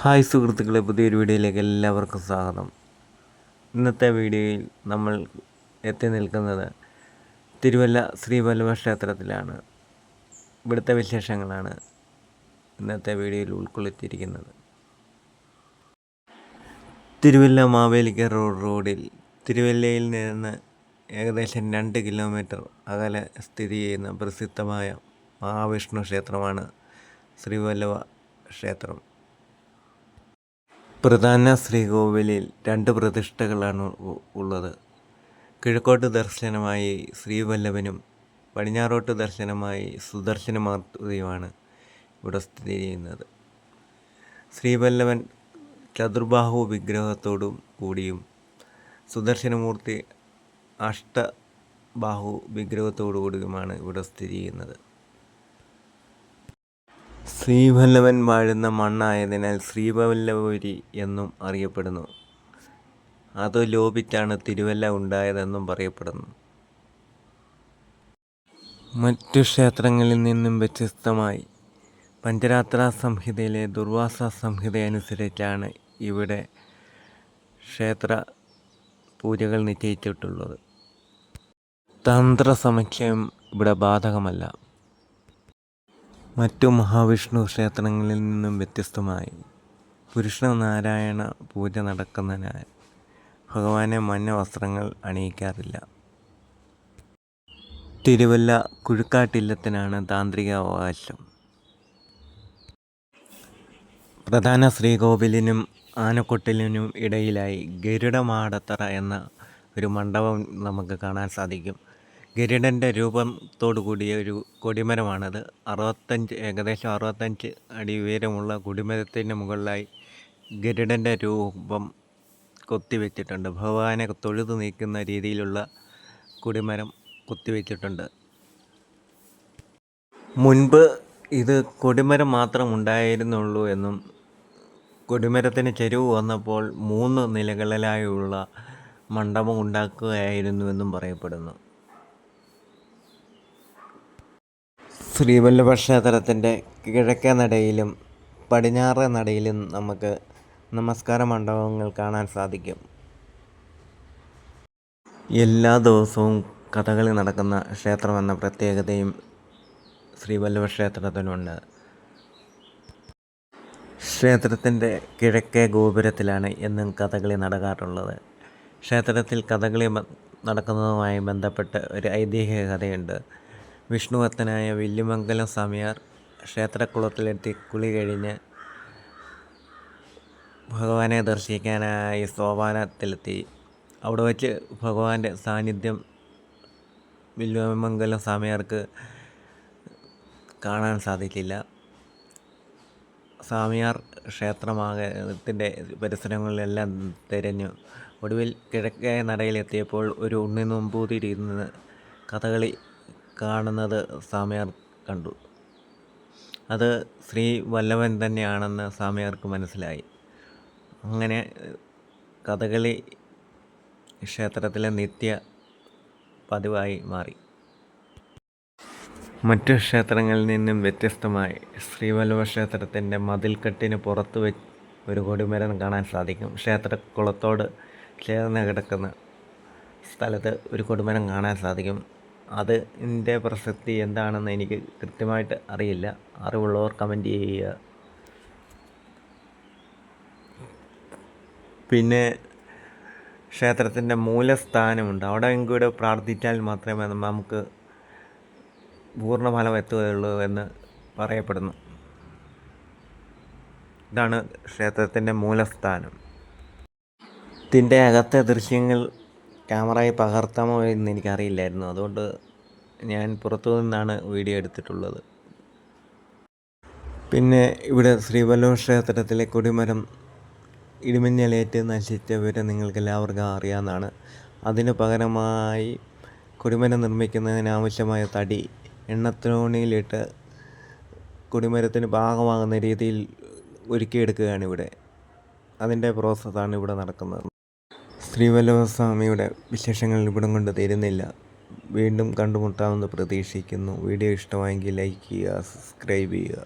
Hi സുഹൃത്തുക്കളെ, പുതിയൊരു വീഡിയോയിലേക്ക് എല്ലാവർക്കും സ്വാഗതം. ഇന്നത്തെ വീഡിയോയിൽ നമ്മൾ എത്തി നിൽക്കുന്നത് തിരുവല്ല ശ്രീവല്ലഭ ക്ഷേത്രത്തിലാണ്. ഇവിടുത്തെ വിശേഷങ്ങളാണ് ഇന്നത്തെ വീഡിയോയിൽ ഉൾക്കൊള്ളിച്ചിരിക്കുന്നത്. തിരുവല്ല മാവേലിക്കര റോഡിൽ തിരുവല്ലയിൽ നിന്ന് ഏകദേശം 2 കിലോമീറ്റർ അകലെ സ്ഥിതി ചെയ്യുന്ന പ്രസിദ്ധമായ മഹാവിഷ്ണു ക്ഷേത്രമാണ് ശ്രീവല്ലഭ ക്ഷേത്രം. പ്രധാന ശ്രീകോവിലിൽ 2 പ്രതിഷ്ഠകളാണ് ഉള്ളത്. കിഴക്കോട്ട് ദർശനമായി ശ്രീവല്ലഭനും പടിഞ്ഞാറോട്ട് ദർശനമായി സുദർശനമൂർത്തിയുമാണ് ഇവിടെ സ്ഥിതി ചെയ്യുന്നത്. ശ്രീവല്ലഭൻ ചതുർബാഹു വിഗ്രഹത്തോടും കൂടിയും സുദർശനമൂർത്തി അഷ്ടബാഹു വിഗ്രഹത്തോടു കൂടിയുമാണ് ഇവിടെ സ്ഥിതി ചെയ്യുന്നത്. ശ്രീവല്ലഭൻ വാഴുന്ന മണ്ണായതിനാൽ ശ്രീവല്ലഭപുരി എന്നും അറിയപ്പെടുന്നു. അത് ലോപിച്ചാണ് തിരുവല്ല ഉണ്ടായതെന്നും പറയപ്പെടുന്നു. മറ്റു ക്ഷേത്രങ്ങളിൽ നിന്നും വ്യത്യസ്തമായി പഞ്ചരാത്ര സംഹിതയിലെ ദുർവാസ സംഹിത അനുസരിച്ചാണ് ഇവിടെ ക്ഷേത്ര പൂജകൾ നിശ്ചയിച്ചിട്ടുള്ളത്. തന്ത്രസമുച്ചയം ഇവിടെ ബാധകമല്ല. മറ്റു മഹാവിഷ്ണു ക്ഷേത്രങ്ങളിൽ നിന്നും വ്യത്യസ്തമായി പുരുഷനാരായണ പൂജ നടക്കുന്നതിനാൽ ഭഗവാനെ മഞ്ഞ വസ്ത്രങ്ങൾ അണിയിക്കാറില്ല. തിരുവല്ല കുഴുക്കാട്ടില്ലത്തിനാണ് താന്ത്രിക അവകാശം. പ്രധാന ശ്രീകോവിലിനും ആനക്കൊട്ടിലിനും ഇടയിലായി ഗരുഡമാടത്തറ എന്ന ഒരു മണ്ഡപം നമുക്ക് കാണാൻ സാധിക്കും. ഗരുഡൻ്റെ രൂപത്തോടു കൂടിയ ഒരു കൊടിമരമാണത്. ഏകദേശം 65 അടി ഉയരമുള്ള കൊടിമരത്തിൻ്റെ മുകളിലായി ഗരുഡൻ്റെ രൂപം കൊത്തിവെച്ചിട്ടുണ്ട്. ഭഗവാനെ തൊഴുതു നീക്കുന്ന രീതിയിലുള്ള കൊടിമരം കൊത്തിവെച്ചിട്ടുണ്ട്. മുൻപ് ഇത് കൊടിമരം മാത്രം ഉണ്ടായിരുന്നുള്ളൂ എന്നും കൊടിമരത്തിന് ചെരിവ് വന്നപ്പോൾ 3 നിലകളിലായുള്ള മണ്ഡപം ഉണ്ടാക്കുകയായിരുന്നുവെന്നും പറയപ്പെടുന്നു. ശ്രീവല്ലഭ ക്ഷേത്രത്തിൻ്റെ കിഴക്കേ നടയിലും പടിഞ്ഞാറേ നടയിലും നമുക്ക് നമസ്കാര മണ്ഡപങ്ങൾ കാണാൻ സാധിക്കും. എല്ലാ ദിവസവും കഥകളി നടക്കുന്ന ക്ഷേത്രമെന്ന പ്രത്യേകതയും ശ്രീവല്ലഭ ക്ഷേത്രത്തിനുണ്ട്. ക്ഷേത്രത്തിൻ്റെ കിഴക്കേ ഗോപുരത്തിലാണ് എന്നും കഥകളി നടക്കാറുള്ളത്. ക്ഷേത്രത്തിൽ കഥകളി നടക്കുന്നതുമായി ബന്ധപ്പെട്ട് ഒരു ഐതിഹ്യ കഥയുണ്ട്. വിഷ്ണുഭക്തനായ വില്ലുമംഗലം സ്വാമിയാർ ക്ഷേത്രക്കുളത്തിലെത്തി കുളി കഴിഞ്ഞ് ഭഗവാനെ ദർശിക്കാനായി സോപാനത്തിലെത്തി. അവിടെ വച്ച് ഭഗവാന്റെ സാന്നിധ്യം വില്ലുമംഗലം സ്വാമിയാർക്ക് കാണാൻ സാധിച്ചില്ല. സ്വാമിയാർ ക്ഷേത്രത്തിൻ്റെ പരിസരങ്ങളിലെല്ലാം തിരഞ്ഞു. ഒടുവിൽ കിഴക്കേ നടയിലെത്തിയപ്പോൾ ഒരു ഉണ്ണി നമ്പൂതിരി ഇരുന്ന് കഥകളി കാണുന്നത് സ്വാമിയാർ കണ്ടു. അത് ശ്രീ വല്ലഭൻ തന്നെയാണെന്ന് സ്വാമിയാർക്ക് മനസ്സിലായി. അങ്ങനെ കഥകളി ക്ഷേത്രത്തിലെ നിത്യ പതിവായി മാറി. മറ്റു ക്ഷേത്രങ്ങളിൽ നിന്നും വ്യത്യസ്തമായി ശ്രീവല്ലഭ ക്ഷേത്രത്തിൻ്റെ മതിൽക്കെട്ടിന് പുറത്ത് ഒരു കൊടിമരം കാണാൻ സാധിക്കും. ക്ഷേത്രക്കുളത്തോട് ചേർന്ന് കിടക്കുന്ന സ്ഥലത്ത് ഒരു കൊടിമരം കാണാൻ സാധിക്കും. അതിൻ്റെ പ്രസക്തി എന്താണെന്ന് എനിക്ക് കൃത്യമായിട്ട് അറിയില്ല. അറിവുള്ളവർ കമൻറ്റ് ചെയ്യുക. പിന്നെ ക്ഷേത്രത്തിൻ്റെ മൂലസ്ഥാനമുണ്ട്. അവിടെ കൂടെ പ്രാർത്ഥിച്ചാൽ മാത്രമേ നമുക്ക് പൂർണ്ണഫലം എത്തുകയുള്ളൂ എന്ന് പറയപ്പെടുന്നു. ഇതാണ് ക്ഷേത്രത്തിൻ്റെ മൂലസ്ഥാനം. ഇതിൻ്റെ അകത്തെ ദൃശ്യങ്ങൾ ക്യാമറയിൽ പകർത്താമോ എന്ന് എനിക്കറിയില്ലായിരുന്നു. അതുകൊണ്ട് ഞാൻ പുറത്തു നിന്നാണ് വീഡിയോ എടുത്തിട്ടുള്ളത്. പിന്നെ ഇവിടെ ശ്രീവല്ലഭ ക്ഷേത്രത്തിലെ കൊടിമരം ഇടിമിന്നലേറ്റ് നശിച്ച വിവരം നിങ്ങൾക്ക് എല്ലാവർക്കും അറിയാവുന്നതാണ്. അതിന് പകരമായി കൊടിമരം നിർമ്മിക്കുന്നതിനാവശ്യമായ തടി എണ്ണത്തോണിയിലിട്ട് കൊടിമരത്തിന് പാകമാകുന്ന രീതിയിൽ ഒരുക്കിയെടുക്കുകയാണ് ഇവിടെ. അതിൻ്റെ പ്രോസസ്സാണ് ഇവിടെ നടക്കുന്നത്. ശ്രീവല്ലഭസ്വാമിയുടെ വിശേഷങ്ങൾ ഇവിടം കൊണ്ട് തീരുന്നില്ല. വീണ്ടും കണ്ടുമുട്ടാമെന്ന് പ്രതീക്ഷിക്കുന്നു. വീഡിയോ ഇഷ്ടമായെങ്കിൽ ലൈക്ക് ചെയ്യുക, സബ്സ്ക്രൈബ് ചെയ്യുക.